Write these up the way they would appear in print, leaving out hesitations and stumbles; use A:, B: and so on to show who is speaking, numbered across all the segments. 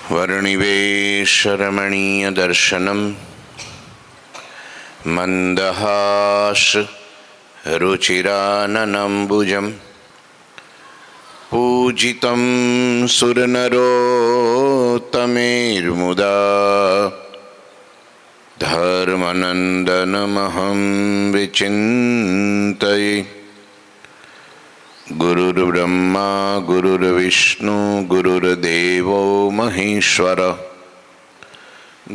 A: वर्णिवेशरमणीयदर्शनं मन्दहास रुचिराननम्बुजं पूजितं सुरनरोत्तमेर्मुदा धर्मनन्दनमहं विचिन्तये। गुरुर्ब्रह्मा गुरुर्विष्णु गुरुर्देवो महेश्वर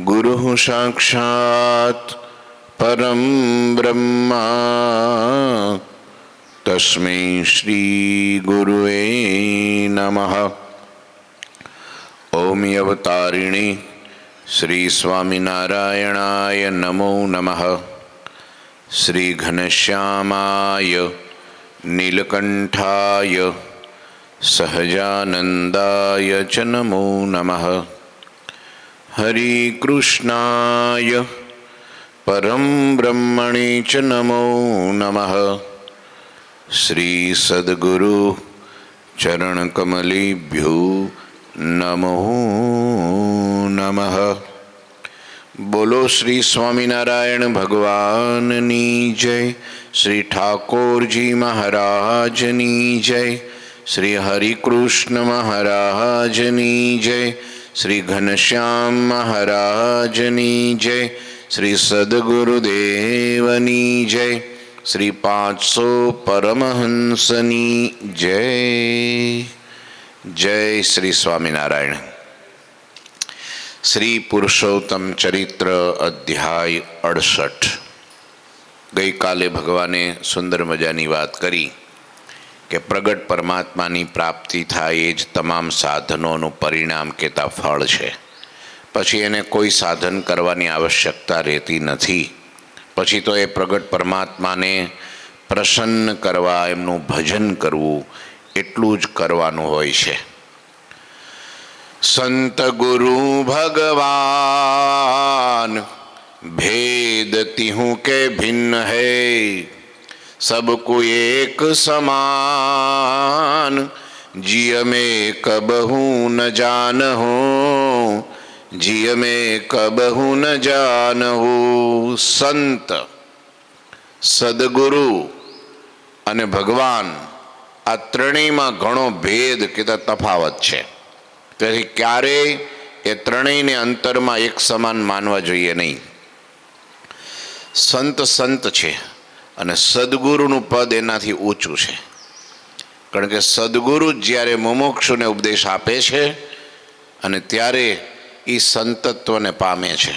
A: गुरुः साक्षात् परं ब्रह्मा तस्मै श्री गुरुवे नमः। ओम अवतारिणे श्री स्वामिनारायणाय नमो नमः। श्री घनश्यामाय नीलकंठाय सहजानंदाय च नमो नमः। हरि कृष्णाय परम ब्रह्मणे च नमो नमः। श्री सद्गुरु चरणकमलेभ्यो नमो नमः। बोलो श्री स्वामीनारायण भगवाननी जय। श्री ठाकुर जी महाराजनी जय। श्री हरिकृष्ण महाराजनी जय। श्री घनश्याम महाराजनी जय। श्री सद्गुरुदेवनी जय। श्री 500 परमहंसनी जय। जय श्री स्वामीनारायण। श्री पुरुषोत्तम चरित्र अध्याय 68। गई काले भगवाने सुंदर मजानी बात करी कि प्रगट परमात्मानी प्राप्ति थाय ए ज तमाम साधनों परिणाम केता फल है। पछी एने कोई साधन करवानी आवश्यकता रहती नहीं। पछी तो ए प्रगट परमात्मा ने प्रसन्न करवा एमनु भजन करवू एटलू ज करवानुं होय छे। संत गुरु भगवान भेद तिहु के भिन्न है, सबको एक समान जिय में कबहू न जानहु, जिय में कबहू न जानहु। संत सद्गुरु अने भगवान आ त्रणेयमां घणो भेद के तफावत है। તેથી ક્યારે એ ત્રણેયને અંતરમાં એક સમાન માનવા જોઈએ નહીં। સંત સંત છે અને સદ્ગુરુનું પદ એનાથી ઊંચું છે, કારણ કે સદ્ગુરુ જ્યારે મુમુક્ષુને ઉપદેશ આપે છે અને ત્યારે એ સંતત્વને પામે છે।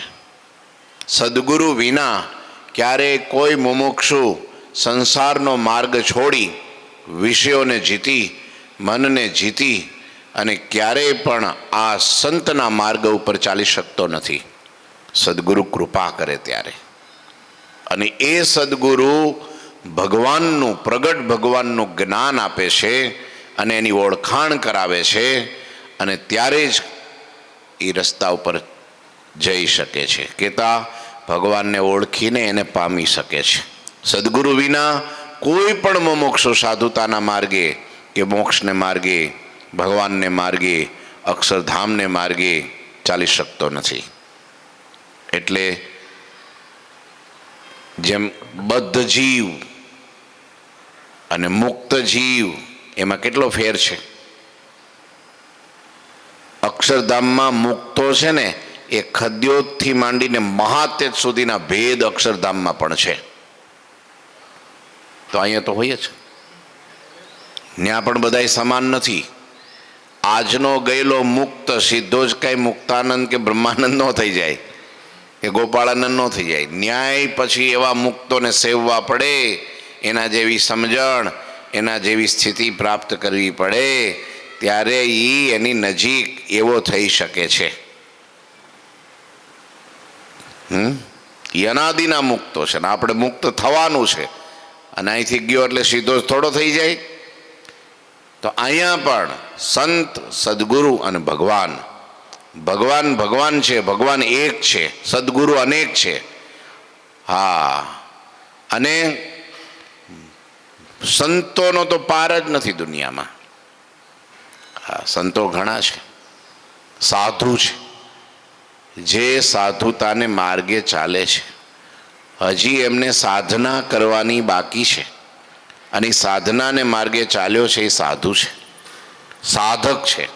A: સદ્ગુરુ વિના ક્યારેય કોઈ મુમુક્ષુ સંસારનો માર્ગ છોડી વિષયોને જીતી મનને જીતી અને ક્યારેય પણ આ સંતના માર્ગ ઉપર ચાલી શકતો નથી। સદ્ગુરુ કૃપા કરે ત્યારે, અને એ સદ્ગુરુ ભગવાનનું પ્રગટ ભગવાનનું જ્ઞાન આપે છે અને એની ઓળખાણ કરાવે છે, અને ત્યારે જ એ રસ્તા ઉપર જઈ શકે છે, કેતા ભગવાનને ઓળખીને એને પામી શકે છે। સદ્ગુરુ વિના કોઈ પણ મુમુક્ષુ સાધુતાના માર્ગે કે મોક્ષને માર્ગે भगवान ने मार्गे अक्षरधाम ने मार्गे चाली शकतो नथी। एटले जेम बद्ध जीव अने मुक्त जीव एमां केटलो फेर छे। अक्षरधाम में मुक्तो छे ने ए खद्योथी मांडीने महातेज सुधीना भेद अक्षरधाम में पण छे। तो अहींया तो होय ज, न्या पण बधाय समान नथी। આજનો ગયેલો મુક્ત સીધો જ કઈ મુક્તાનંદ કે બ્રહ્માનંદ નો થઈ જાય કે ગોપાળાનંદ નો થઈ જાય। ન્યાય પછી એવા મુક્તોને સેવવા પડે, એના જેવી સમજણ એના જેવી સ્થિતિ પ્રાપ્ત કરવી પડે, ત્યારે એ એની નજીક એવો થઈ શકે છે। એ અનાદિના મુક્તો છે ને આપણે મુક્ત થવાનું છે, અને અહીંથી ગયો એટલે સીધો જ થોડો થઈ જાય। तो अहींया पण संत सद्गुरु अने भगवान भगवान भगवान छे, भगवान एक छे, सद्गुरु अनेक छे। हाँ, अने संतों तो पार ज नहीं दुनिया में। हाँ, संतो घणा छे, સાધુ છે, જે સાધુતાને માર્ગે ચાલે છે, હજી એમને સાધના કરવાની બાકી છે, અને સાધનાને માર્ગે ચાલ્યો છે એ સાધુ છે, સાધક છે,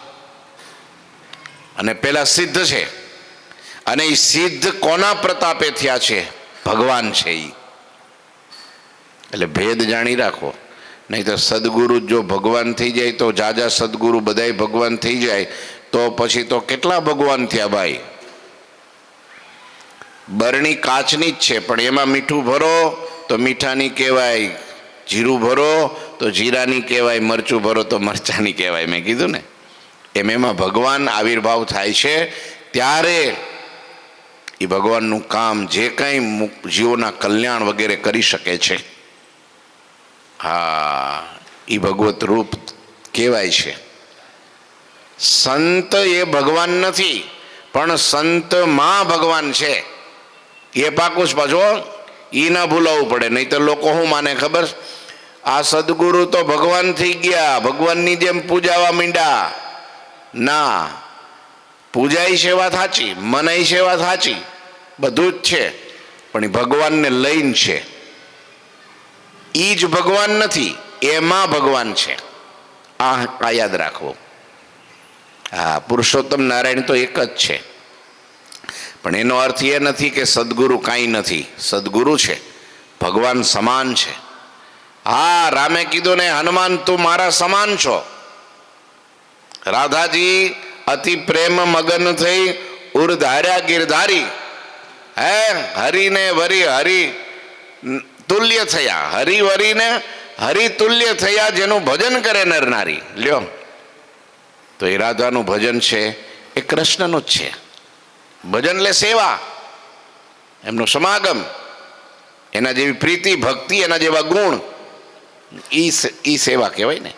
A: અને પેલા સિદ્ધ છે. અને એ સિદ્ધ કોના પ્રતાપે થયા છે? ભગવાન છે એ. એટલે ભેદ જાણી રાખો, નહીં તો સદગુરુ જો ભગવાન થઈ જાય તો જાજા સદગુરુ બધાય ભગવાન થઈ જાય તો પછી તો કેટલા ભગવાન થયા ભાઈ? બરણી કાચની જ છે, પણ એમાં મીઠું ભરો તો મીઠાની કહેવાય, જીરું ભરો તો જીરાની કહેવાય, મરચું ભરો તો મરચાની કહેવાય. મેં કીધું ને એમાં ભગવાન આવિર્ભાવ થાય છે ત્યારે એ ભગવાનનું કામ જે કંઈ જીવોના કલ્યાણ વગેરે કરી શકે છે, હા, એ ભગવત રૂપ કહેવાય છે. સંત એ ભગવાન નથી, પણ સંતમાં ભગવાન છે એ પાકું જ પાછો એ ના ભૂલાવવું પડે. નહીં તો લોકો શું માને ખબર? આ સદગુરુ તો ભગવાન થઈ ગયા, ભગવાનની જેમ પૂજાવા માંડ્યા. ના, પૂજાય છે વાત સાચી, મનાય છે વાત સાચી, બધું જ છે, પણ એ ભગવાનને લઈને છે. એ જ ભગવાન નથી, એમાં ભગવાન છે. આ યાદ રાખવું. હા, પુરુષોત્તમ નારાયણ તો એક જ છે, પણ એનો અર્થ એ નથી કે સદગુરુ કાંઈ નથી. સદગુરુ છે, ભગવાન સમાન છે. હા, રામે કીધું ને, હનુમાન તું મારા સમાન છો. રાધાજી અતિ પ્રેમ મગન થઈ ઉર્ધાર્યા ગિરધારી, હે હરિને વરી હરિ તુલ્ય થયા, હરિવરીને હરિ તુલ્ય થયા, જેનું ભજન કરે નર નારી. લ્યો, તો એ રાધાનું ભજન છે એ કૃષ્ણનું જ છે. ભજન એટલે સેવા, એમનો સમાગમ, એના જેવી પ્રીતિ ભક્તિ, એના જેવા ગુણ, ઈ સેવા કહેવાય ને.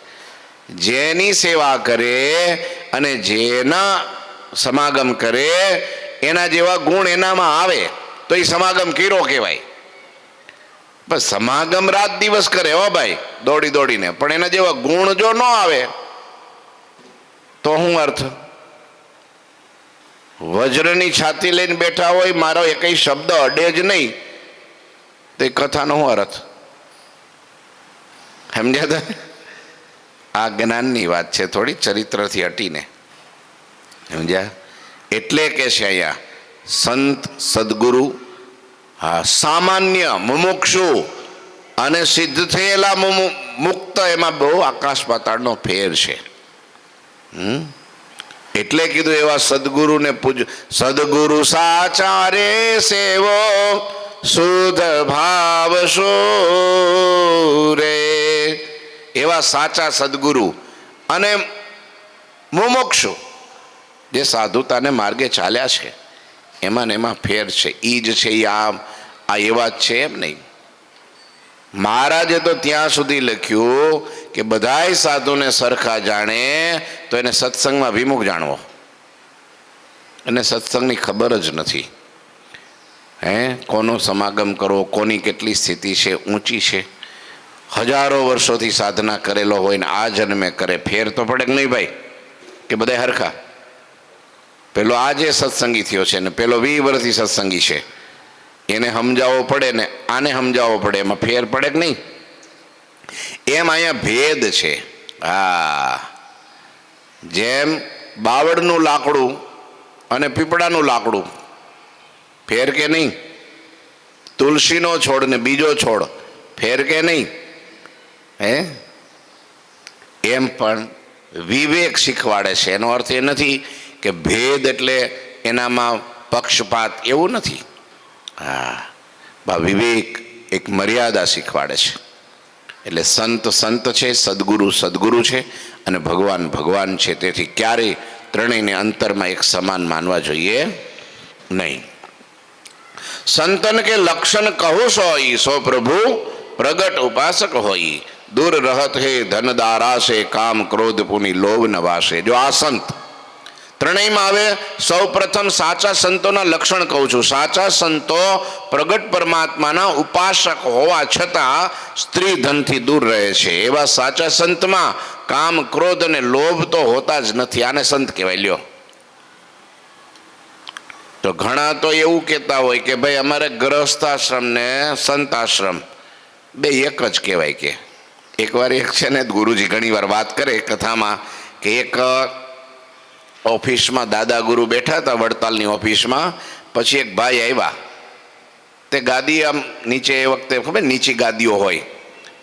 A: જેની સેવા કરે અને જેના સમાગમ કરે એના જેવા ગુણ એનામાં આવે તો એ સમાગમ કર્યો કહેવાય. બસ સમાગમ રાત દિવસ કરે હો ભાઈ, દોડી દોડીને, પણ એના જેવા ગુણ જો ન આવે તો શું અર્થ? વજ્રની છાતી લઈને બેઠા હોય, મારો એકઈ શબ્દ અડે જ નહીં, તો એ કથાનો શું અર્થ? સમજ્યા તા? આ જ્ઞાનની વાત છે, થોડી ચરિત્રથી હટીને. સમજ્યા? એટલે કે છે અહીંયા સંત સદગુરુ, હા, સામાન્ય મુમુક્ષુ અને સિદ્ધ થયેલા મુક્ત, એમાં બહુ આકાશ પાતાળનો ફેર છે. એટલે કીધું એવા સદગુરુને પૂજ. સદગુરુ સાચા રે સેવો શુદ્ધ ભાવ રે. એવા સાચા સદગુરુ અને મુમુક્ષુ જે સાધુતાને માર્ગે ચાલ્યા છે, એમાં ને એમાં ફેર છે. ઈ જ છે, આ એવા જ છે એમ નહીં. મહારાજે તો ત્યાં સુધી લખ્યું કે બધાય સાધુને સરખા જાણે તો એને સત્સંગમાં વિમુખ જાણવો. એને સત્સંગની ખબર જ નથી. હે, કોનો સમાગમ કરવો, કોની કેટલી સ્થિતિ છે, ઊંચી છે. હજારો વર્ષોથી સાધના કરેલો હોય ને આ જન્મે કરે, ફેર તો પડે કે નહીં ભાઈ? કે બધા હરખા? પેલો આજે સત્સંગી થયો છે ને પેલો 20 વર્ષથી સત્સંગી છે, એને સમજાવવો પડે ને આને સમજાવવો પડે, એમાં ફેર પડે કે નહીં? એમ અહીંયા ભેદ છે. હા, જેમ બાવળનું લાકડું અને પીપળાનું લાકડું ફેર કે નહીં? તુલસીનો છોડ ને બીજો છોડ ફેર કે નહીં? હે, એમ પણ વિવેક શીખવાડે છે. એનો અર્થ એ નથી કે ભેદ એટલે એનામાં પક્ષપાત, એવું નથી. હા, વિવેક એક મર્યાદા શીખવાડે છે. એટલે સંત સંત છે, સદગુરુ સદગુરુ છે, અને ભગવાન ભગવાન છે. તેથી ક્યારેય ત્રણેયને અંતરમાં એક સમાન માનવા જોઈએ નહીં. સંતન કે લક્ષણ કહું સોઈ, સો પ્રભુ પ્રગટ ઉપાસક હોઈ. દૂર રહત હે ધન દારાશે, કામ ક્રોધ પુની લોભ નવાશે. જો આ સંત ત્રણેયમાં આવે, સૌ પ્રથમ સાચા સંતોના લક્ષણ કહું છું. સાચા સંતો પ્રગટ પરમાત્માના ઉપાસક હોવા છતાં સ્ત્રી ધનથી દૂર રહે છે. એવા સાચા સંતમાં કામ ક્રોધ અને લોભ તો હોતા જ નથી. આને સંત કહેવાય. લ્યો, તો ઘણા તો એવું કહેતા હોય કે ભાઈ અમારે ગૃહસ્થાશ્રમ ને સંતાશ્રમ બે એક જ કહેવાય. કે એકવાર એક છે ને ગુરુજી ઘણી વાર વાત કરે કથામાં કે એક ઓફિસમાં દાદા ગુરુ બેઠા હતા વડતાલની ઓફિસમાં. પછી એક ભાઈ આવ્યા, તે ગાદી આમ નીચે, એ વખતે ખબર નીચી ગાદીઓ હોય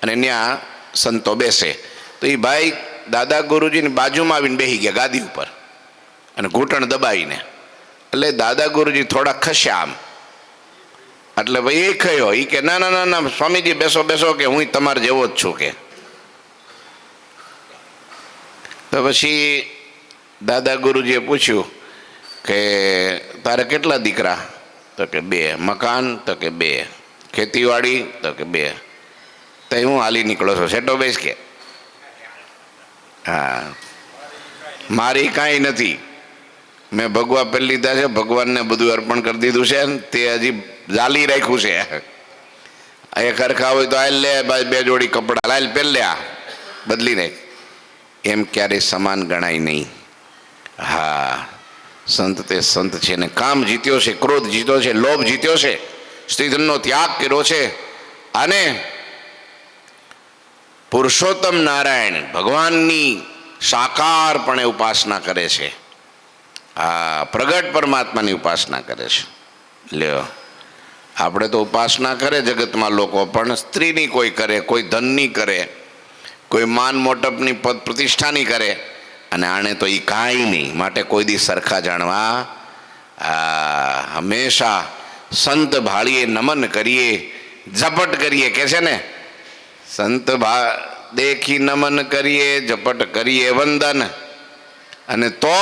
A: અને ત્યાં સંતો બેસે. તો એ ભાઈ દાદા ગુરુજીની બાજુમાં આવીને બેસી ગયા ગાદી ઉપર અને ઘૂંટણ દબાવીને. એટલે દાદા ગુરુજી થોડા ખસ્યા આમ. એટલે ભાઈ એ કયો, એ કે ના ના ના ના સ્વામીજી બેસો બેસો, કે હું તમારે જેવો જ છું. કે તો પછી દાદા ગુરુજીએ પૂછ્યું કે તારે કેટલા દીકરા? તો કે 2. મકાન? તો કે 2. ખેતીવાડી? તો કે 2. તો હું હાલી નીકળો છો સેટો બેસ? કે હા, મારી કાંઈ નથી, મેં ભગવા પહેરી લીધા છે, ભગવાનને બધું અર્પણ કરી દીધું છે, તે હજી જાલી રાખ્યું છે. એ ખરખા હોય તો હાલ લે, 2 જોડી કપડાં લાલ પહેર લે, બદલી નાખ. એમ ક્યારેય સમાન ગણાય નહીં. હા, સંત તે સંત છે ને કામ જીત્યો છે, ક્રોધ જીત્યો છે, લોભ જીત્યો છે, સ્ત્રીધનનો ત્યાગ કર્યો છે અને પુરુષોત્તમ નારાયણ ભગવાનની સાકારપણે ઉપાસના કરે છે. આ પ્રગટ પરમાત્માની ઉપાસના કરે છે. લ્યો, આપણે તો ઉપાસના કરે જગતમાં લોકો, પણ સ્ત્રીની કોઈ કરે, કોઈ ધનની કરે, કોઈ માન મોટપની પદ પ્રતિષ્ઠાની કરે, અને આણે તો એ કાંઈ નહીં. માટે કોઈ દી સરખા જાણવા. હંમેશા સંત ભાળીએ, નમન કરીએ, ઝપટ કરીએ, કે છે ને સંત દેખી નમન કરીએ, ઝપટ કરીએ વંદન, અને તો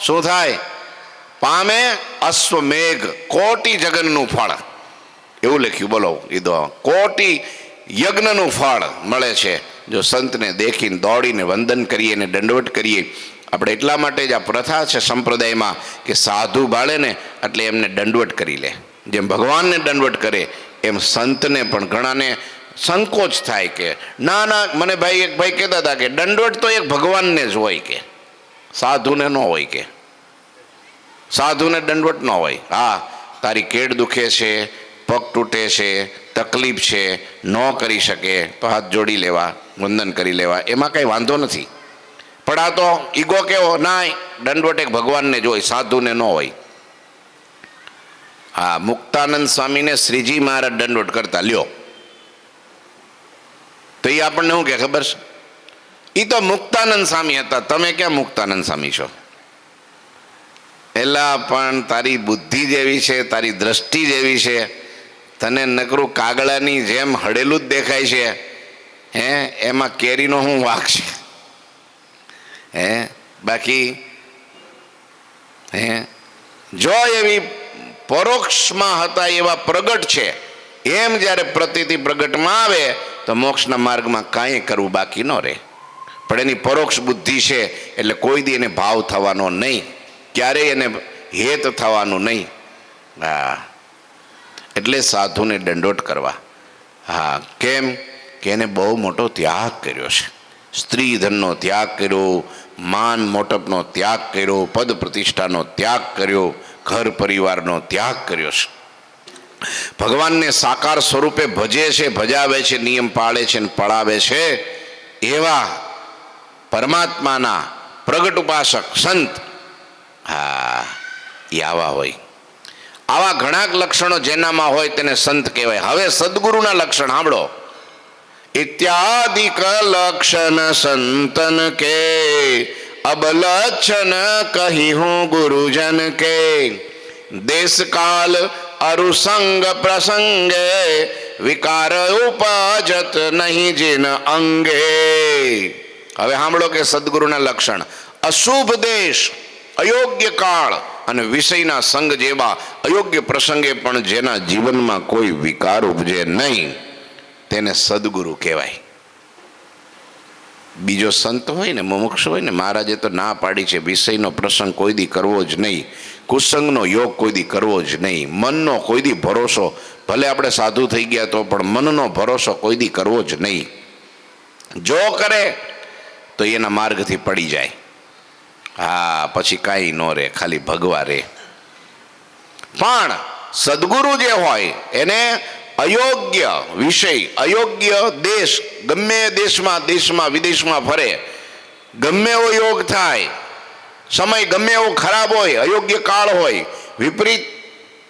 A: શું થાય? પામે અશ્વમેઘ કોટી જગનનું ફળ. એવું લખ્યું, બોલો એ દો, કોટી યજ્ઞનું ફળ મળે છે જો સંતને દેખીને દોડીને વંદન કરીએ ને દંડવટ કરીએ. આપણે એટલા માટે જ આ પ્રથા છે સંપ્રદાયમાં કે સાધુ બાળે ને એટલે એમને દંડવટ કરી લે. જેમ ભગવાનને દંડવટ કરે એમ સંતને પણ ઘણાને સંકોચ થાય કે ના ના, મને ભાઈ એક ભાઈ કહેતા હતા કે દંડવટ તો એક ભગવાનને જ હોય, કે સાધુને ન હોય. કે સાધુને દંડવટ ન હોય. હા, તારી કેડ દુખે છે, પગ તૂટે છે, તકલીફ છે, ન કરી શકે તો હાથ જોડી લેવા, વંદન કરી લેવા, એમાં કંઈ વાંધો નથી. પણ આ તો ઈગો કેવો, ના દંડવટ એક ભગવાનને જ હોય, સાધુને ન હોય. હા, મુક્તાનંદ સ્વામીને શ્રીજી મહારાજ દંડવટ કરતા. લ્યો, તો એ આપણને શું કે ખબર છે? એ તો મુક્તાનંદ સ્વામી હતા, તમે ક્યાં મુક્તાનંદ સ્વામી છો? એલા, પણ તારી બુદ્ધિ જેવી છે, તારી દ્રષ્ટિ જેવી છે, તને નકરું કાગળાની જેમ હળેલું જ દેખાય છે. હે, એમાં કેરીનો શું વાંક છે? હે, બાકી હે, જો એવી પરોક્ષમાં હતા એવા પ્રગટ છે, એમ જ્યારે પ્રતિથી પ્રગટમાં આવે તો મોક્ષના માર્ગમાં કાંઈ કરવું બાકી ન રહે. પણ એની પરોક્ષ બુદ્ધિ છે એટલે કોઈ દી એને ભાવ થવાનો નહીં, ક્યારેય એને હેત થવાનું નહીં. હા, એટલે સાધુને દંડોટ કરવા. હા, કેમ કે એને બહુ મોટો ત્યાગ કર્યો છે. સ્ત્રી ધનનો ત્યાગ કર્યો, માન મોટપનો ત્યાગ કર્યો, પદ પ્રતિષ્ઠાનો ત્યાગ કર્યો, ઘર પરિવારનો ત્યાગ કર્યો છે. ભગવાનને સાકાર સ્વરૂપે ભજે છે, ભજાવે છે, નિયમ પાળે છે ને પળાવે છે. એવા પરમાત્માના પ્રગટ ઉપાસક સંત, હા, એ આવા હોય. આવા ઘણા લક્ષણો જેનામાં હોય તેને સંત કહેવાય. હવે સદગુરુના લક્ષણ સાંભળો. ઇત્યાદિક લક્ષણ સંતન કે અબ લક્ષણ કહી હું ગુરુજન કે દેશકાલ અરુસંગ પ્રસંગે વિકાર ઉપજત નહીં જીન અંગે. હવે સાંભળો કે સદગુરુના લક્ષણ. અશુભ દેશ, અયોગ્ય કાળ અને વિષયના સંગ જેવા અયોગ્ય પ્રસંગે પણ જેના જીવનમાં કોઈ વિકાર ઉપજે નહીં તેને સદગુરુ કહેવાય. બીજો સંત હોય ને, મુમુક્ષ હોય ને, મહારાજે તો ના પાડી છે વિષયનો પ્રસંગ કોઈ દી કરવો જ નહીં, કુસંગનો યોગ કોઈ દી કરવો જ નહીં, મનનો કોઈ દી ભરોસો, ભલે આપણે સાધુ થઈ ગયા તો પણ મનનો ભરોસો કોઈ દી કરવો જ નહીં. જો કરે તો એના માર્ગથી પડી જાય. હા, પછી કાંઈ ન રહે, ખાલી ભગવા રહે. પણ સદગુરુ જે હોય એને અયોગ્ય વિષય, અયોગ્ય દેશ, ગમે દેશમાં વિદેશમાં ફરે, ગમે એવો યોગ થાય, સમય ગમે એવો ખરાબ હોય, અયોગ્ય કાળ હોય, વિપરીત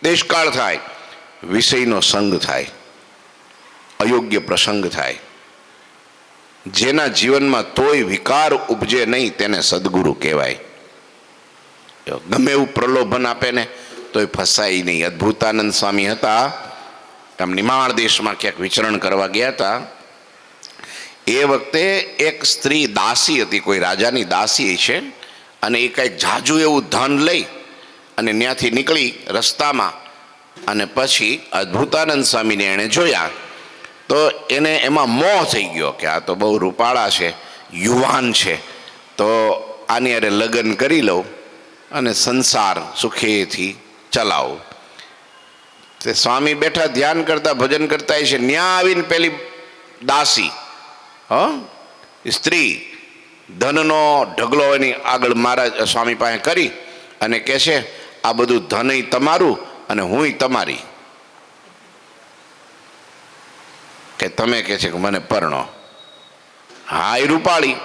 A: દેશકાળ થાય, વિષયનો સંગ થાય, અયોગ્ય પ્રસંગ થાય, જેના જીવનમાં તોય વિકાર ઉપજે નહીં તેને સદગુરુ કહેવાય. ગમે એવું પ્રલોભન આપે ને તોય ફસાય નહીં. અદ્ભુતાનંદ સ્વામી હતા, આમ નિમાળ દેશમાં ક્યાંક વિચરણ કરવા ગયા હતા. એ વખતે એક સ્ત્રી દાસી હતી, કોઈ રાજાની દાસી છે, અને એ કંઈક જાજુ એવું ધન લઈ અને ત્યાંથી નીકળી રસ્તામાં, અને પછી અદ્ભુતાનંદ સ્વામીને એણે જોયા તો એને એમાં મોહ થઈ ગયો કે આ તો બહુ રૂપાળા છે, યુવાન છે, તો આની અરે લગ્ન કરી લઉં અને સંસાર સુખેથી ચલાવું. તે સ્વામી બેઠા ધ્યાન કરતા ભજન કરતા છે, ન્યા આવીને પેલી દાસી સ્ત્રી ધનનો ઢગલો એની આગળ મહારાજ સ્વામી પાસે કરી અને કહે છે આ બધું ધન તમારું અને હુંય તમારી, કે તમે કહે છે કે મને પરણો. હા એ રૂપાળી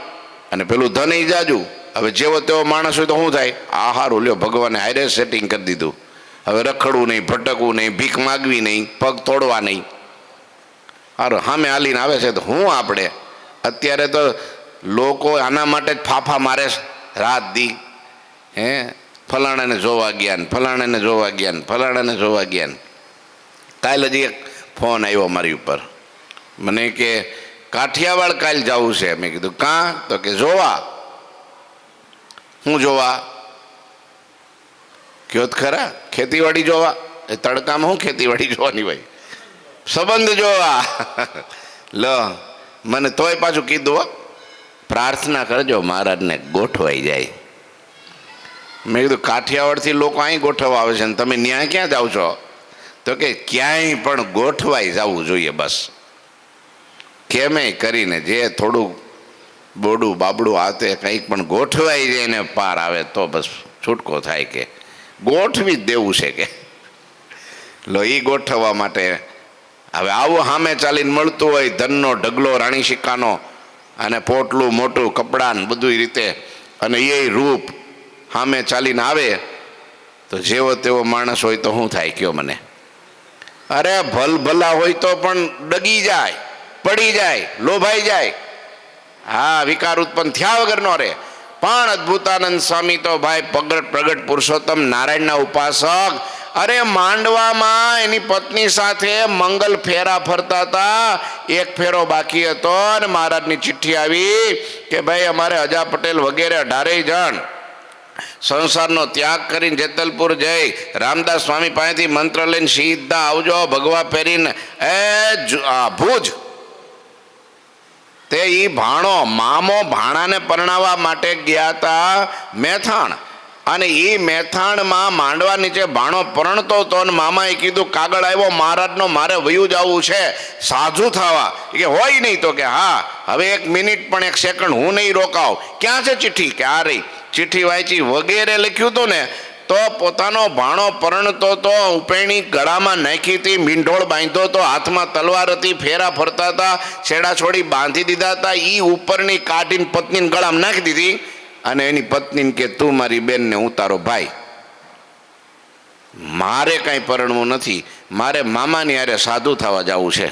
A: અને પેલું ધન જાજુ. હવે જેવો તેવો માણસ હોય તો શું થાય? આ હારું લ્યો ભગવાને હારે સેટિંગ કરી દીધું. હવે રખડવું નહીં, ભટકવું નહીં, ભીખ માગવી નહીં, પગ તોડવા નહીં. હારું સામે હાલીને આવે છે તો હું આપણે અત્યારે તો લોકો આના માટે જ ફાફા મારે રાત દી. ફલાણાને જોવા ગયા ને ફલાણાને જોવા ગયા ને ફલાણાને જોવા ગયા ને. કાલે હજી એક ફોન આવ્યો મારી ઉપર, મને કે કાઠિયાવાડ કાલ જવું છે. મેં કીધું કાં? તો કે જોવા. હું જોવા? કયો ખરા, ખેતીવાડી જોવા. એ તડકામાં હું ખેતીવાડી જોવાની ભાઈ, સંબંધ જોવા. લો મને તોય પાછું કીધું પ્રાર્થના કરજો મહારાજને ગોઠવાઈ જાય. મેં કીધું કાઠિયાવાડથી લોકો અહીં ગોઠવવા આવે છે ને તમે ન્યાય ક્યાં જાઓ છો? તો કે ક્યાંય પણ ગોઠવાઈ જવું જોઈએ બસ. કેમે કરીને જે થોડું બોડું બાબડું આતે કંઈક પણ ગોઠવાઈ જાય ને પાર આવે તો બસ છૂટકો થાય. કે ગોઠવી જ દેવું છે કે લો એ ગોઠવવા માટે હવે આવું સામે ચાલીને મળતું હોય ધનનો ઢગલો, રાણી સિક્કાનો અને પોટલું મોટું કપડાં બધું રીતે, અને એ રૂપ સામે ચાલીને આવે તો જેવો તેવો માણસ હોય તો શું થાય કયો મને? અરે ભલા હોય તો પણ ડગી જાય, પડી જાય, લોભાઈ જાય. હા વિકાર ઉત્પન્ન થયા વગર નો રે. પણ અદ્ભુતાનંદ સ્વામી તો ભાઈ પ્રગટ પુરુષોત્તમ નારાયણના ઉપાસક. અરે માંડવામાં એની પત્ની સાથે મંગલ ફેરા ફરતા હતા. એક ફેરો બાકી હતો અને મહારાજની ચિઠ્ઠી આવી કે ભાઈ અમારે અજા પટેલ વગેરે 18 જણ સંસારનો ત્યાગ કરીને જેતલપુર જઈ રામદાસ સ્વામી પાસેથી મંત્ર લઈને સીધા આવજો ભગવા પહેરીને ભુજ. તે ઈ ભાણો મામો ભાણાને પરણાવવા માટે ગયા હતા મેથાણ, અને એ મેથાણમાં માંડવા નીચે ભાણો પરણતો હતો અને મામાએ કીધું કાગળ આવ્યો મહારાજનો, મારે વયું જવું છે સાધુ થવા. કે હોય નહીં? તો કે હા હવે 1 મિનિટ પણ 1 સેકન્ડ હું નહીં રોકાવ. ક્યાં છે ચિઠ્ઠી? કે આ રહી. ચિઠ્ઠી વાંચી વગેરે લખ્યું હતું ને તો પોતાનો ભાણો પરણતો તો ઉપેણી ગળામાં નાખી હતી, મીંઢોળ બાંધ્યો હતો, હાથમાં તલવાર હતી, ફેરા ફરતા હતા, છેડા છોડી બાંધી દીધા હતા. એ ઉપરની કાઢીને પત્નીને ગળામાં નાખી દીધી અને એની પત્નીને કે તું મારી બેનને હું તારો ભાઈ, મારે કાંઈ પરણવું નથી, મારે મામાની હારે સાધુ થવા જવું છે.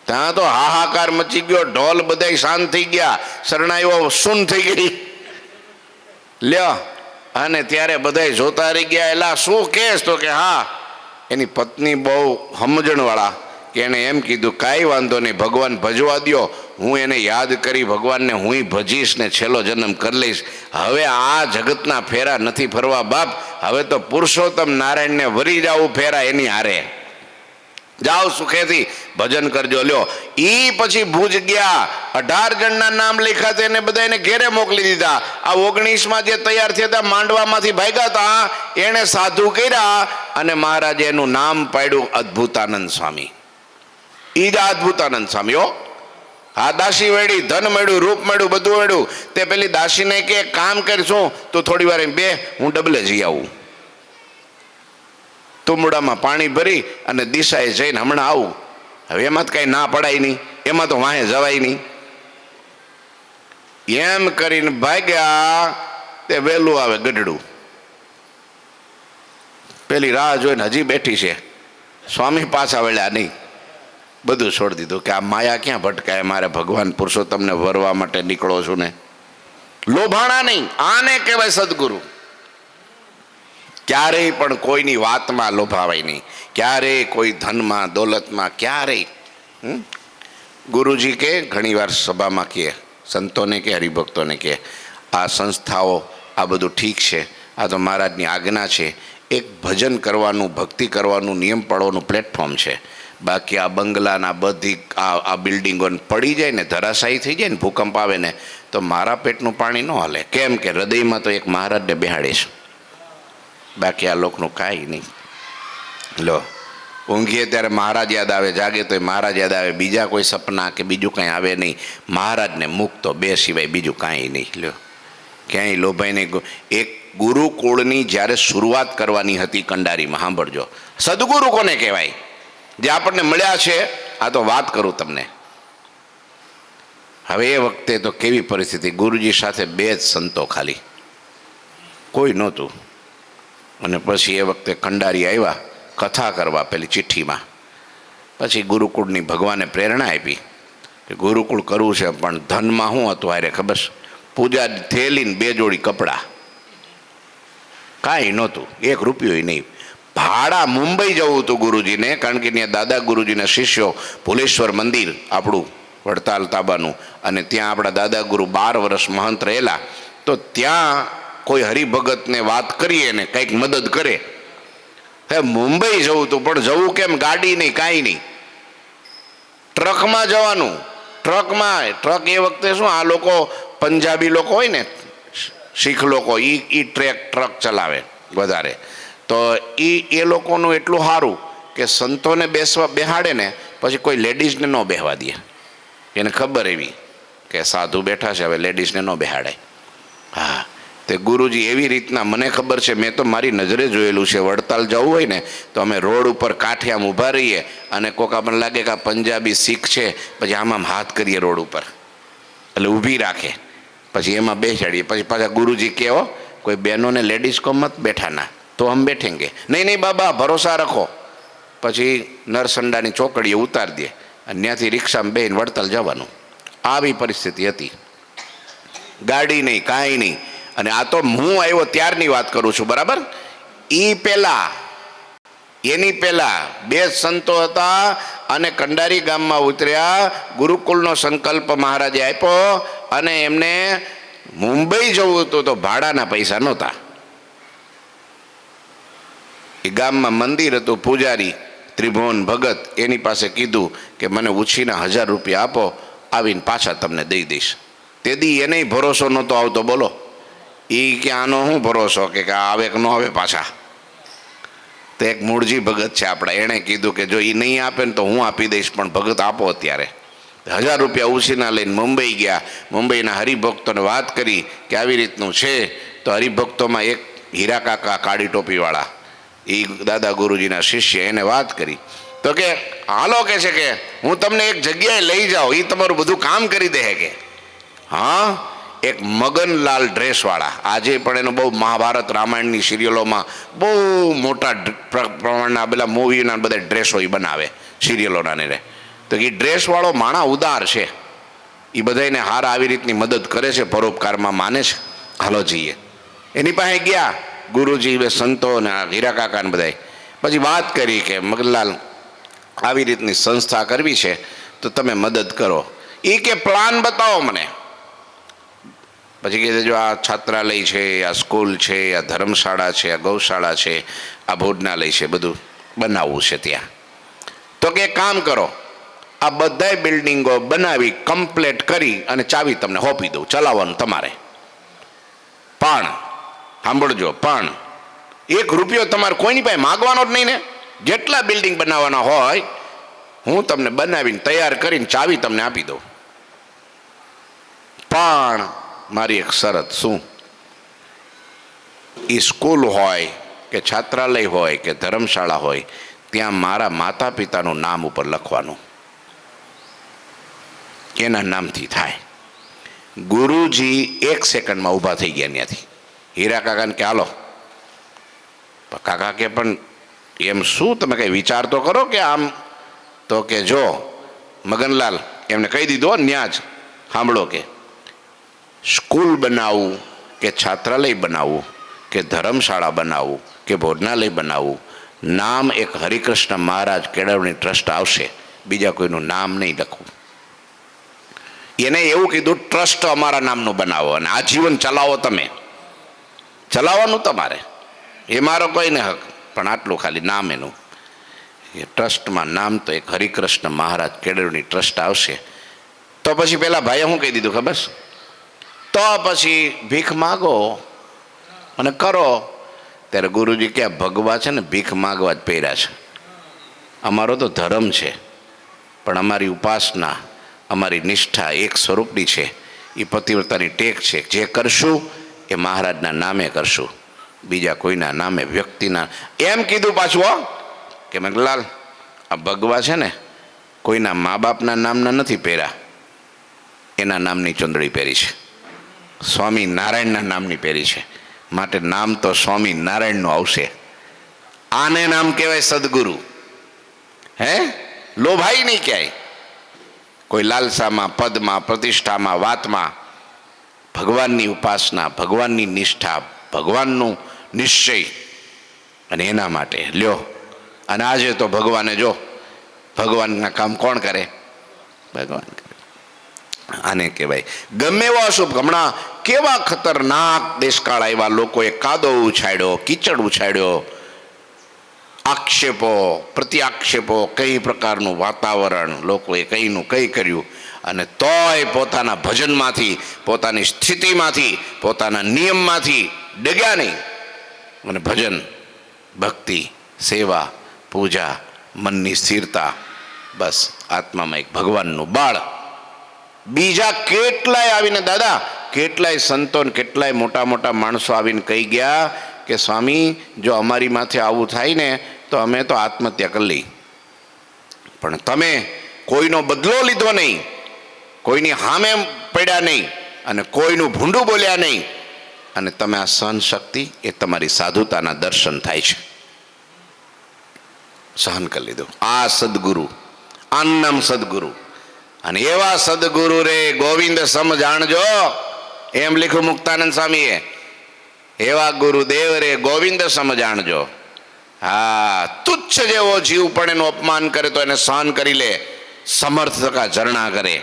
A: ત્યાં તો હાહાકાર મચી ગયો, ઢોલ બધાય શાંત થઈ ગયા, શરણાઈઓ શૂન થઈ ગઈ. લ્યો અને ત્યારે બધાય જોતા રહી ગયા. એલા શું કેસ? તો કે હા એની પત્ની બહુ સમજણવાળા, કે એણે એમ કીધું કાંઈ વાંધો નહીં, ભગવાન ભજવા દો, હું એને યાદ કરી ભગવાનને હુંય ભજીશ ને છેલ્લો જન્મ કરી લઈશ. હવે આ જગતના ફેરા નથી ફરવા બાપ, હવે તો પુરુષોત્તમ નારાયણને વરી જાવું ફેરા એની હારે. જાઓ સુખેથી ભજન કરજો. લ્યો ઈ પછી ભુજ ગયા, 18 જણના નામ લખ્યા તેને બધાને ઘેરે મોકલી દીધા. આ 19માં જે તૈયાર થયા હતા માંડવામાંથી ભાગ્યા હતા એને સાધુ કર્યા અને મહારાજે એનું નામ પાડ્યું અદ્ભુતાનંદ સ્વામી. ઈ જ અદ્ભુતાનંદ સ્વામી. હા દાસી વેડી, ધન મળ્યું, રૂપ મળ્યું, બધું મળ્યું. તે પેલી દાસીને કે કામ કરશું તું થોડી વાર બે, હું ડબલે જઈ આવું. તુંબડામાં પાણી ભરી અને દિશાએ જઈને હમણાં આવું. હવે એમાં તો કાંઈ ના પડાય નહીં, એમાં તો વાંહે જવાય નહીં. એમ કરીને ભાગ્યા તે વહેલું આવે ગઢડું. પેલી રાહ જોઈને હજી બેઠી છે, સ્વામી પાછા વળ્યા નહીં. બધું છોડી દીધું કે આ માયા ક્યાં ભટકાય, મારે ભગવાન પુરુષોત્તમને વરવા માટે નીકળો છું ને. લોભાણા નહીં, આને કહેવાય સદગુરુ. ક્યારેય પણ કોઈની વાતમાં લોભાવાય નહીં, ક્યારેય કોઈ ધનમાં દોલતમાં ક્યારેય. ગુરુજી કે ઘણીવાર સભામાં કહે, સંતોને કે હરિભક્તોને કે આ સંસ્થાઓ આ બધું ઠીક છે, આ તો મહારાજની આજ્ઞા છે, એક ભજન કરવાનું ભક્તિ કરવાનું નિયમ પાળવાનું પ્લેટફોર્મ છે. બાકી આ બંગલાના બધી આ બિલ્ડિંગોને પડી જાય ને ધરાશાયી થઈ જાય ને ભૂકંપ આવે ને તો મારા પેટનું પાણી ન હાલે. કેમ કે હૃદયમાં તો એક મહારાજને બેહાડે છે, બાકી આ લોકનું કાંઈ નહીં. લો ઊંઘીએ ત્યારે મહારાજ યાદ આવે, જાગે તો મહારાજ યાદ આવે, બીજા કોઈ સપના કે બીજું કાંઈ આવે નહીં. મહારાજને મુક્તો બે સિવાય બીજું કાંઈ નહીં. લ્યો ક્યાંય લોભાઈ નહીં. એક ગુરુકુળની જ્યારે શરૂઆત કરવાની હતી કંડારીમાં, સાંભળજો, સદગુરુ કોને કહેવાય? જે આપણને મળ્યા છે. આ તો વાત કરું તમને. હવે એ વખતે તો કેવી પરિસ્થિતિ, ગુરુજી સાથે 2 જ સંતો ખાલી, કોઈ નહોતું. અને પછી એ વખતે કંડારી આવ્યા કથા કરવા પેલી ચિઠ્ઠીમાં. પછી ગુરુકુળની ભગવાને પ્રેરણા આપી કે ગુરુકુળ કરવું છે, પણ ધનમાં શું હતું હારે ખબર? પૂજા થયેલી 2 જોડી કપડાં, કાંઈ નહોતું, 1 રૂપિયો નહીં. ભાડા મુંબઈ જવું હતું ગુરુજીને, કારણ કે ત્યાં દાદા ગુરુજીના શિષ્યો ભુલેશ્વર મંદિર આપણું વડતાલ તાબાનું, અને ત્યાં આપણા દાદા ગુરુ 12 વર્ષ મહંત રહેલા. તો ત્યાં કોઈ હરિભગતને વાત કરીએ ને કંઈક મદદ કરે. હે મુંબઈ જવું હતું, પણ જવું કેમ? ગાડી નહીં, કાંઈ નહીં, ટ્રકમાં જવાનું. ટ્રક એ વખતે શું, આ લોકો પંજાબી લોકો હોય ને, શીખ લોકો, એ ટ્રક ચલાવે વધારે. તો એ લોકોનું એટલું સારું કે સંતોને બેહાડે ને પછી કોઈ લેડીઝને ન બેહવા દે. એને ખબર એવી કે સાધુ બેઠા છે, હવે લેડીઝને ન બેહાડે. હા, તે ગુરુજી એવી રીતના, મને ખબર છે, મેં તો મારી નજરે જોયેલું છે. વડતાલ જવું હોય ને તો અમે રોડ ઉપર કાંઠે આમ ઊભા રહીએ, અને કોક આપણને લાગે કે આ પંજાબી શીખ છે, પછી આમ હાથ કરીએ રોડ ઉપર, એટલે ઊભી રાખે, પછી એમાં બેસાડીએ. પછી પાછા ગુરુજી કહો કોઈ બહેનોને લેડીઝ કો મત બેઠા ના, તો હમ બેઠેંગે. નહીં નહીં બાબા, ભરોસા રખો. પછી નરસંડાની ચોકડીએ ઉતાર દે, અને ત્યાંથી રિક્ષામાં બેહીને વડતાલ જવાનું. આવી પરિસ્થિતિ હતી, ગાડી નહીં, કાંઈ નહીં. અને આ તો હું આવ્યો ત્યારની વાત કરું છું, બરાબર? એની પહેલા 2 સંતો હતા, અને કંડારી ગામમાં ઉતર્યા. ગુરુકુળનો સંકલ્પ મહારાજે આપ્યો, અને એમને મુંબઈ જવું હતું તો ભાડાના પૈસા નહોતા. એ ગામમાં મંદિર હતું, પૂજારી ત્રિભુવન ભગત, એની પાસે કીધું કે મને ઉછીના 1000 રૂપિયા આપો, આવીને પાછા તમને દઈ દઈશ. તેથી એને ભરોસો નહોતો આવતો. બોલો, એ કે આનો શું ભરોસો કે આવે કે ન આવે પાછા. તો એક મૂળજી ભગત છે આપણા, એણે કીધું કે જો એ નહીં આપે ને તો હું આપી દઈશ, પણ ભગત આપો અત્યારે. 1000 રૂપિયા ઉછીના લઈને મુંબઈ ગયા. મુંબઈના હરિભક્તોને વાત કરી કે આવી રીતનું છે. તો હરિભક્તોમાં એક હીરા કાકા, કાળી ટોપીવાળા, એ દાદા ગુરુજીના શિષ્ય, એને વાત કરી. તો કે હાલો, કે છે કે હું તમને એક જગ્યાએ લઈ જાઉં, એ તમારું બધું કામ કરી દે. કે હા, એક મગનલાલ ડ્રેસવાળા, આજે પણ એનો બહુ મહાભારત રામાયણની સિરિયલોમાં બહુ મોટા પ્રમાણના પેલા મૂવીના બધા ડ્રેસો એ બનાવે સિરિયલોના ને. તો એ ડ્રેસવાળો માણા ઉદાર છે, એ બધાને હારા આવી રીતની મદદ કરે છે, પરોપકારમાં માને છે. હાલો જઈએ. એની પાસે ગયા ગુરુજી, સંતો ને હીરા કાકા ને બધા. પછી વાત કરી કે મગનલાલ, આવી રીતની સંસ્થા કરવી છે તો તમે મદદ કરો. એ કે પ્લાન બતાવો મને. પછી કહે જો આ છાત્રાલય છે, આ સ્કૂલ છે, આ ધર્મશાળા છે, આ ગૌશાળા છે, આ ભોજનાલય છે, બધું બનાવવું છે ત્યાં. તો કે કામ કરો, આ બધાય બિલ્ડિંગો બનાવી કમ્પ્લીટ કરી અને ચાવી તમને સોંપી દઉં, ચલાવવાનું તમારે. પણ સાંભળજો, પણ 1 રૂપિયો તમારે કોઈની પાસે માગવાનો જ નહીં ને. જેટલા બિલ્ડિંગ બનાવવાના હોય હું તમને બનાવીને તૈયાર કરીને ચાવી તમને આપી દઉં. પણ મારી એક શરત. શું? એ સ્કૂલ હોય કે છાત્રાલય હોય કે ધર્મશાળા હોય ત્યાં મારા માતા પિતાનું નામ ઉપર લખવાનું, એના નામથી થાય. ગુરુજી 1 સેકન્ડમાં ઊભા થઈ ગયા ત્યાંથી. હીરા કાકાને કે હાલો. કાકા કે પણ એમ શું, તમે કંઈ વિચાર તો કરો કે આમ. તો કે જો મગનલાલ એમને કહી દીધું ન્યા જ સાંભળો કે સ્કૂલ બનાવવું કે છાત્રાલય બનાવવું કે ધર્મશાળા બનાવવું કે ભોજનાલય બનાવવું, નામ એક હરિકૃષ્ણ મહારાજ કેળવણી ટ્રસ્ટ આવશે, બીજા કોઈનું નામ નહીં લખવું. એને એવું કીધું ટ્રસ્ટ અમારા નામનું બનાવો અને આજીવન ચલાવો, તમે ચલાવવાનું તમારે, એ મારો કોઈને હક, પણ આટલું ખાલી નામ એનું. એ ટ્રસ્ટમાં નામ તો એક હરિકૃષ્ણ મહારાજ કેળવણી ટ્રસ્ટ આવશે. તો પછી પેલા ભાઈએ શું કહી દીધું ખબર? તો પછી ભીખ માગો અને કરો. ત્યારે ગુરુજી કે ભગવા છે ને ભીખ માગવા જ પહેર્યા છે. અમારો તો ધર્મ છે, પણ અમારી ઉપાસના, અમારી નિષ્ઠા એક સ્વરૂપની છે. એ પતિવ્રતાની ટેક છે. જે કરશું એ મહારાજના નામે કરશું, બીજા કોઈના નામે, વ્યક્તિના. એમ કીધું પાછું કે મગનલાલ આ ભગવા છે ને કોઈના મા બાપના નામના નથી પહેર્યા, એના નામની ચૂંદડી પહેરી છે, સ્વામિનારાયણના નામની પહેરી છે. માટે નામ તો સ્વામિનારાયણનું આવશે. આને નામ કહેવાય સદગુરુ. હે લોભાઈ નહીં ક્યાંય કોઈ લાલસામાં, પદમાં, પ્રતિષ્ઠામાં, વાતમાં. ભગવાનની ઉપાસના, ભગવાનની નિષ્ઠા, ભગવાનનું નિશ્ચય, અને એના માટે લ્યો. અને આજે તો ભગવાને જો ભગવાનના કામ કોણ કરે? ભગવાન કરે. આને કહેવાય ગમે એવો અશુભ. હમણાં કેવા ખતરનાક દેશકાળ આવ્યા, લોકોએ કાદો ઉછાળ્યો, કીચડ ઉછાળ્યો, આક્ષેપો પ્રત્યાક્ષેપો, કઈ પ્રકારનું વાતાવરણ, લોકોએ કંઈનું કંઈ કર્યું. અને તોય પોતાના ભજનમાંથી, પોતાની સ્થિતિમાંથી, પોતાના નિયમમાંથી ડગ્યા નહીં. અને ભજન, ભક્તિ, સેવા, પૂજા, મનની સ્થિરતા, બસ આત્મામાં એક ભગવાનનું બાળ. બીજા કેટલાય આવીને, દાદા કેટલાય સંતો, કેટલાય મોટા મોટા માણસો આવીને કહી ગયા કે સ્વામી જો અમારી માથે આવું થાય ને તો અમે તો આત્મહત્યા કરી લઈ. પણ તમે કોઈનો બદલો લીધો નહીં, કોઈની સામે પડ્યા નહીં, અને કોઈનું ભૂંડું બોલ્યા નહીં, અને તમે આ સહન શક્તિ, એ તમારી સાધુતાના દર્શન થાય છે. સહન કરી લીધું. આ સદગુરુ, આનું નામ સદગુરુ. અને એવા સદગુરુ રે ગોવિંદ સમ જાણજો, એમ લીખું મુક્તાનંદ સ્વામીએ. એવા ગુરુદેવ રે ગોવિંદ સમ જાણજો. હા, તુચ્છ જેવો જીવ પણ એનું અપમાન કરે તો એને સહન કરી લે, સમર્થ થકા ઝરણા કરે.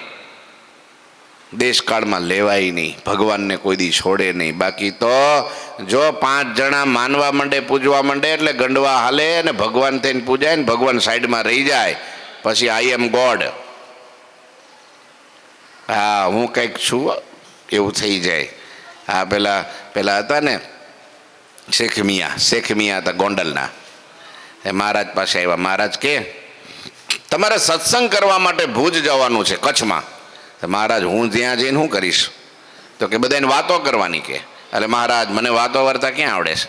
A: દેશકાળમાં લેવાય નહીં, ભગવાનને કોઈ દી છોડે નહીં. બાકી તો જો 5 જણા માનવા માંડે, પૂજવા માંડે એટલે ગંડવા હાલે, અને ભગવાન થઈને પૂજાય ને ભગવાન સાઈડમાં રહી જાય. પછી આઈ એમ ગોડ, હા હું કંઈક છું, એવું થઈ જાય. હા પેલા હતા ને શેખ મિયા હતા ગોંડલના. એ મહારાજ પાસે આવ્યા. મહારાજ કે તમારે સત્સંગ કરવા માટે ભુજ જવાનું છે, કચ્છમાં. મહારાજ હું ત્યાં જઈને શું કરીશ? તો કે બધાને વાતો કરવાની કે. એટલે મહારાજ મને વાતો વાર્તા ક્યાં આવડે છે?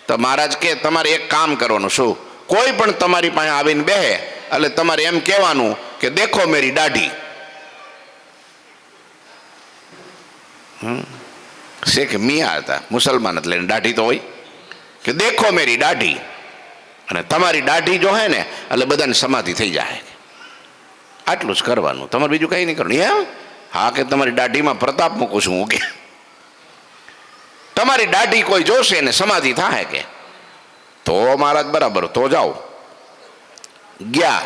A: તો મહારાજ કે તમારે એક કામ કરવાનું. શું? કોઈ પણ તમારી પાસે આવીને બેહે એટલે તમારે એમ કહેવાનું કે દેખો મેરી દાઢી. શેખ મિયા હતા, મુસલમાન એટલે દાઢી તો હોય, કે દેખો મેરી દાઢી. અને તમારી દાઢી જો હે ને એટલે બધાને સમાધિ થઈ જાય. આટલું જ કરવાનું, તમારે બીજું કંઈ નહીં કરવાનું. એમ? હા કે તમારી દાઢીમાં પ્રતાપ મૂકું છું હું કે. તમારી દાઢી કોઈ જોશે ને સમાધિ થાય કે. તો મહારાજ બરાબર, તો જાઓ. ગયા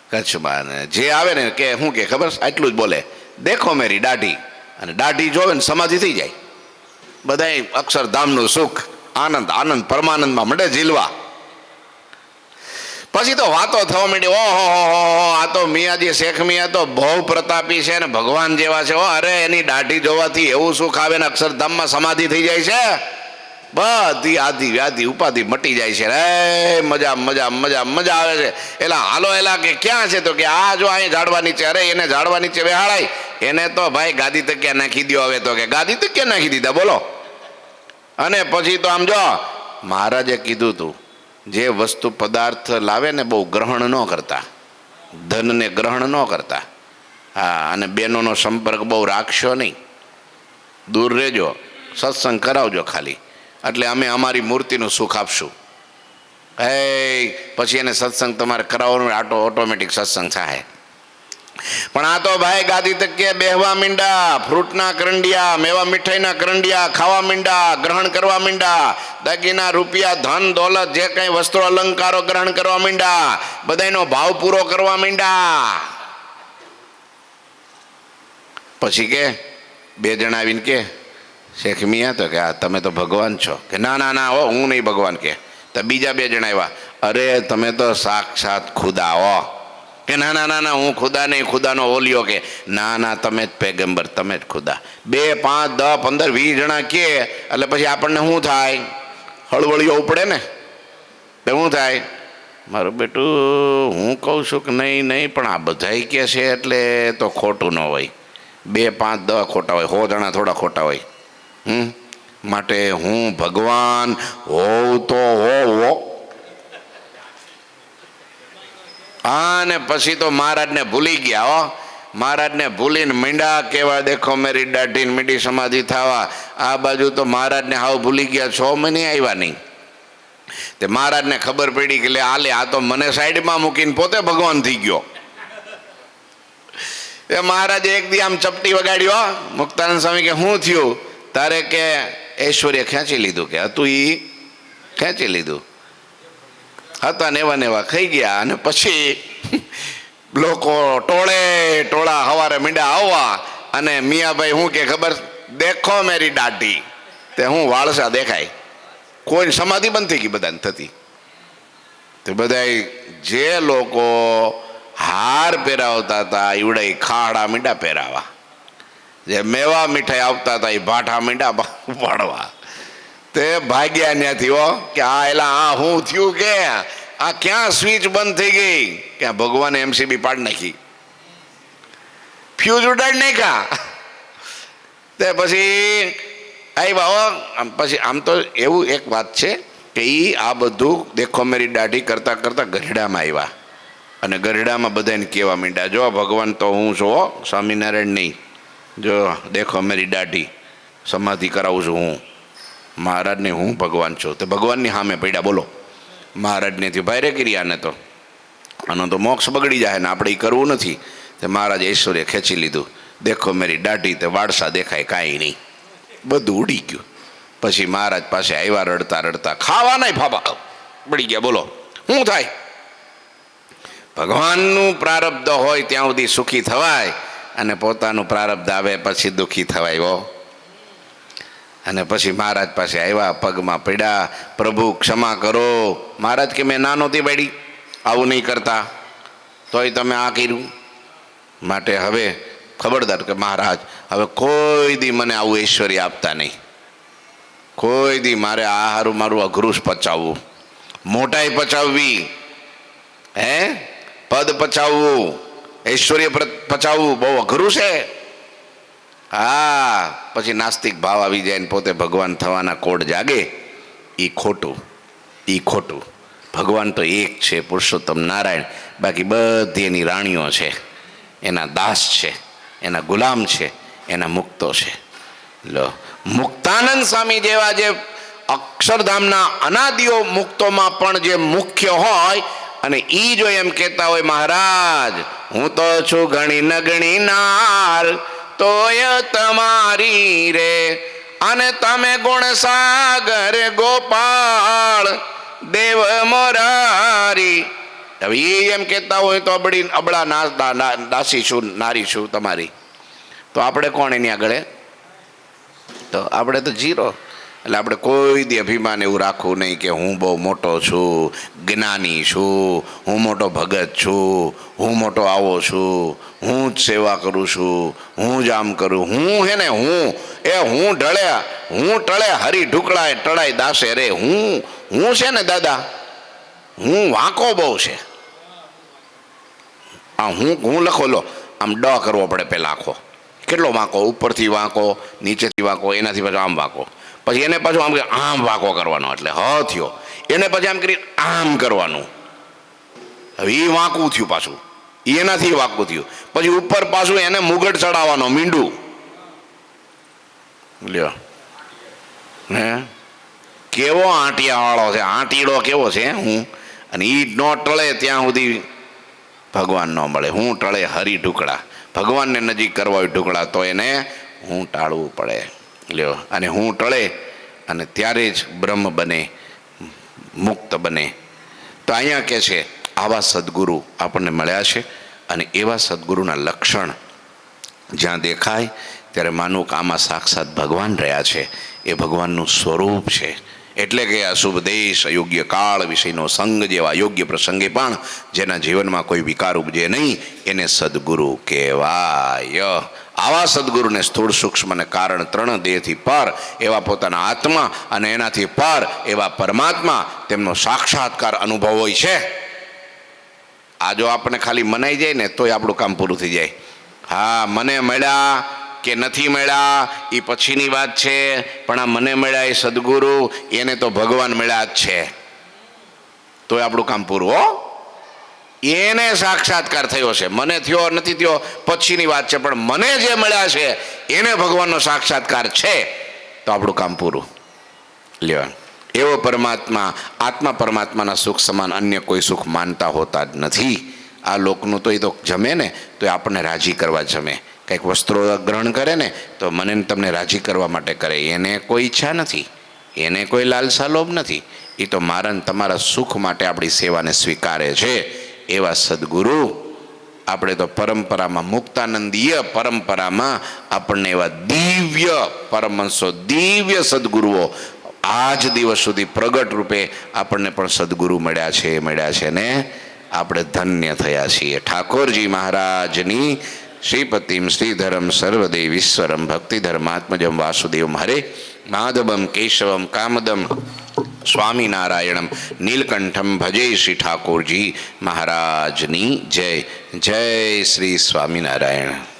A: કચ્છમાં. જે આવે ને કે શું કે ખબર, આટલું જ બોલે, દેખો મેરી દાઢી. અને દાઢી જોવે ને સમાધિ થઈ જાય. બધા અક્ષરધામનું સુખ, આનંદ આનંદ પરમાનંદમાં મંડે ઝીલવા. પછી તો વાતો થવા માંડી, ઓહો આ તો મિયાજી શેખ મિયા તો બહુ પ્રતાપી છે ને ભગવાન જેવા છે. અરે એની દાઢી જોવાથી એવું સુખ આવે ને અક્ષરધામમાં સમાધિ થઈ જાય છે. બધી આદિ વ્યાધિ ઉપાધિ મટી જાય છે. રે મજા મજા મજા મજા આવે છે. એલા હાલો એલા કે ક્યાં છે? તો કે આ જો અહીંયા ઝાડવા નીચે. અરે એને ઝાડવા નીચે બેહાડાય, એને તો ભાઈ ગાદી તકિયા નાખી દો. હવે તો કે ગાદી તકિયા નાખી દીધા, બોલો. અને પછી તો આમ જો મહારાજે કીધું હતું જે વસ્તુ પદાર્થ લાવે ને બહુ ગ્રહણ ન કરતા, ધનને ગ્રહણ ન કરતા. હા, અને બહેનોનો સંપર્ક બહુ રાખશો નહીં, દૂર રહેજો, સત્સંગ કરાવજો ખાલી, એટલે અમે અમારી મૂર્તિનું સુખ આપશું. પછી એને સત્સંગ તમારે કરાવવાનું ઓટોમેટિક સત્સંગ થાય. પણ આ તો ભાઈ ગાદી તકે બેહવા મીંડા, ફ્રૂટના કરંડિયા, મેવા મીઠાઈના કરંડિયા ખાવા મીંડા, ગ્રહણ કરવા મીંડા, દાગીના રૂપિયા ધન દોલત જે કંઈ વસ્ત્રો અલંકારો ગ્રહણ કરવા મીંડા, બધાનો ભાવ પૂરો કરવા મીંડા. પછી કે બે જણા આવીને કે શેખ મિયા તો કે આ તમે તો ભગવાન છો. કે ના ના ના હો, હું નહીં ભગવાન. કે તો બીજા બે જણા આવ્યા, અરે તમે તો સાક્ષાત ખુદા હો. કે ના ના ના ના હું ખુદા નહીં, ખુદાનો ઓલિયો. કે ના ના તમે જ પેગમ્બર, તમે જ ખુદા. 2, 5, 10, 15, 20 જણા કે એટલે પછી આપણને શું થાય? હળવળીઓ ઉપડે ને. શું થાય? મારું બેટું હું કહું છું કે નહીં નહીં, પણ આ બધાય કે છે એટલે તો ખોટું ન હોય. 2, 5, 10 ખોટા હોય, 100 જણા થોડા ખોટા હોય. માટે હું ભગવાન હોઉં તો હો. હા, ને પછી તો મહારાજને ભૂલી ગયા હો. મહારાજને ભૂલીને મીંડા કેવા દેખો મેરી દાઢી મીંડી સમાધિ થવા. આ બાજુ તો મહારાજને હાવ ભૂલી ગયા, 6 મહિને આવ્યા નહીં. તે મહારાજને ખબર પડી કે આલે આ તો મને સાઈડમાં મૂકીને પોતે ભગવાન થઈ ગયો. એ મહારાજે એક દી આમ ચપટી વગાડ્યો. મુક્તાનંદ સ્વામી કે શું થયું? તારે કે ઐશ્વર્ય ખેંચી લીધું. કે હતું એ ખેંચી લીધું હતા ને એવા ખાઈ ગયા. અને પછી લોકો ટોળા હવારે મીંડા આવવા. અને મિયાભાઈ શું કે ખબર? દેખો મેરી દાઢી. તે હું વાળસા દેખાય. કોઈ સમાધિ બંધ થઈ ગઈ બધાને થતી. તે બધા જે લોકો હાર પહેરાવતા હતા ઈવડે ખાડા મીંડા પહેરાવા, જે મેવા મીઠાઈ આવતા હતા એ ભાઠા મીંડા પાડવા. તે ભાગ્યા ત્યાંથી હો કે આ એલા આ હું થયું? કે આ ક્યાં સ્વિચ બંધ થઈ ગઈ? કે ભગવાને એમસીબી પાડી નાખી, ફ્યુઝ ઉડાડી નાખ્યા. તે પછી આવ્યા હો. પછી આમ તો એવું એક વાત છે કે એ આ બધું દેખો મેરી દાઢી કરતા કરતા ગઢડામાં આવ્યા. અને ગઢડામાં બધાને કહેવા માંડ્યા, જો ભગવાન તો હું છું હો, સ્વામિનારાયણ નહીં. જો દેખો મેરી દાઢી, સમાધિ કરાવું છું હું, મહારાજને હું ભગવાન છું. તો ભગવાનની સામે પડ્યા. બોલો, મહારાજને થયું ભાઈ રે કર્યાને તો આનો તો મોક્ષ બગડી જાય ને આપણે એ કરવું નથી. તે મહારાજ ઐશ્વર્ય ખેંચી લીધું. દેખો મેરી દાઢી, તે વાડસા દેખાય કાંઈ નહીં, બધું ઉડી ગયું. પછી મહારાજ પાસે આવ્યા રડતા રડતા. ખાવાના ફાફા પડી ગયા. બોલો શું થાય? ભગવાનનું પ્રારબ્ધ હોય ત્યાં સુધી સુખી થવાય, અને પોતાનું પ્રારબ્ધ આવે પછી દુઃખી થવાય હો. અને પછી મહારાજ પાસે આવ્યા, પગમાં પડ્યા, પ્રભુ ક્ષમા કરો. મહારાજ કે મેં ના નહોતી પાડી, આવું નહીં કરતા, તોય તમે આ કર્યું. માટે હવે ખબરદાર કે મહારાજ હવે કોઈ દી મને આવું ઐશ્વર્ય આપતા નહીં. કોઈ દી મારે આ હારું મારું અઘરું પચાવવું, મોટાઈ પચાવવી, પદ પચાવવું, ઐશ્વર્ય પચાવવું બહુ અઘરું છે. હા, પછી નાસ્તિક ભાવ આવી જાય ને પોતે ભગવાન થવાના કોડ જાગે. એ ખોટું, એ ખોટું. ભગવાન તો એક છે, પુરુષોત્તમ નારાયણ. બાકી બધી એની રાણીઓ છે, એના દાસ છે, એના ગુલામ છે, એના મુક્તો છે. લો, મુક્તાનંદ સ્વામી જેવા જે અક્ષરધામના અનાદિઓ મુક્તોમાં પણ જે મુખ્ય હોય, અને એ જો એમ કહેતા હોય મહારાજ હું તો છું ગણી નગણી નાર તોય તમારી રે, અને તમે ગુણ સાગર ગોપાળ દેવ મોરારી. હવે એ એમ કહેતા હોય તો અબળા દાસી છું, નારી છું તમારી, તો આપણે કોણ એની આગળ? તો આપણે તો જીરો. એટલે આપણે કોઈ દી અભિમાન એવું રાખવું નહીં કે હું બહુ મોટો છું, જ્ઞાની છું, હું મોટો ભગત છું, હું મોટો આવો છું, હું જ સેવા કરું છું, હું જ આમ કરું. હું હે ને હું ટળે હરી ઢુકળાય ટળાય દાસે રે. હું છે ને દાદા, હું વાંકો બહુ છે. આ હું લખો લો, આમ ડ કરવો પડે પહેલાં આખો. કેટલો વાંકો? ઉપરથી વાંકો, નીચેથી વાંકો, એનાથી પછી આમ વાંકો. પછી એને પાછું આમ કે આમ વાંકો કરવાનો, એટલે હ થયો. એને પછી આમ કરી આમ કરવાનું, હવે એ વાંકું થયું પાછું, એનાથી વાંકું થયું. પછી ઉપર પાછું એને મુગટ ચડાવવાનો, મીંડું લ્યો. હે કેવો આંટિયાવાળો છે, આંટીડો કેવો છે હું. અને એ ન ટળે ત્યાં સુધી ભગવાન ન મળે. હું ટળે હરી ઢુકડા, ભગવાનને નજીક કરવા હોય ઢુકડા તો એને હું ટાળવું પડે લ્યો. અને હું ટળે અને ત્યારે જ બ્રહ્મ બને, મુક્ત બને. તો અહીંયા કહે છે આવા સદગુરુ આપણને મળ્યા છે. અને એવા સદગુરુના લક્ષણ જ્યાં દેખાય ત્યારે માનું કે આમાં સાક્ષાત ભગવાન રહ્યા છે, એ ભગવાનનું સ્વરૂપ છે. એટલે કે અશુભ દેશ, અયોગ્ય કાળ, વિષયનો સંગ જેવા યોગ્ય પ્રસંગે પણ જેના જીવનમાં કોઈ વિકાર ઉપજે નહીં, એને સદગુરુ કહેવાય. આવા સદગુરુને સ્થૂળ સૂક્ષ્મ અને કારણ ત્રણ દેહથી પર એવા પોતાના આત્મા અને એનાથી પર એવા પરમાત્મા તેમનો સાક્ષાત્કાર અનુભવ હોય છે. આ જો આપણને ખાલી મનાઈ જાય ને તોય આપણું કામ પૂરું થઈ જાય. હા, મને મળ્યા કે નથી મળ્યા એ પછીની વાત છે, પણ આ મને મળ્યા એ સદગુરુ, એને તો ભગવાન મળ્યા જ છે, તોય આપણું કામ પૂરું. હો, એને સાક્ષાત્કાર થયો છે, મને થયો નથી થયો પછીની વાત છે, પણ મને જે મળ્યા છે એને ભગવાનનો સાક્ષાત્કાર છે, તો આપણું કામ પૂરું. લ્યો, એવો પરમાત્મા, આત્મા પરમાત્માના સુખ સમાન અન્ય કોઈ સુખ માનતા હોતા જ નથી. આ લોકનું તો એ તો જમે ને તો એ આપણને રાજી કરવા જમે. કંઈક વસ્ત્રો ગ્રહણ કરે ને તો મને તમને રાજી કરવા માટે કરે. એને કોઈ ઈચ્છા નથી, એને કોઈ લાલસા લોભ નથી. એ તો મારા તમારા સુખ માટે આપણી સેવાને સ્વીકારે છે. એવા સદગુરુ આપણે તો પરંપરામાં, મુક્તાનંદીય પરંપરામાં આપણને એવા દિવ્ય પરમહંસો, દિવ્ય સદગુરુઓ આજ દિવસ સુધી પ્રગટ રૂપે આપણને પણ સદગુરુ મળ્યા છે ને આપણે ધન્ય થયા છીએ. ઠાકોરજી મહારાજની શ્રીપતિમ શ્રીધરમ સર્વદેવીશ્વરમ ભક્તિધર્માત્મજમ વાસુદેવમ હરે માધવમ કેશવમ કામદમ સ્વામિનારાયણમ નીલકંઠમ ભજે શ્રી ઠાકોરજી મહારાજની જય. જય શ્રી સ્વામિનારાયણ.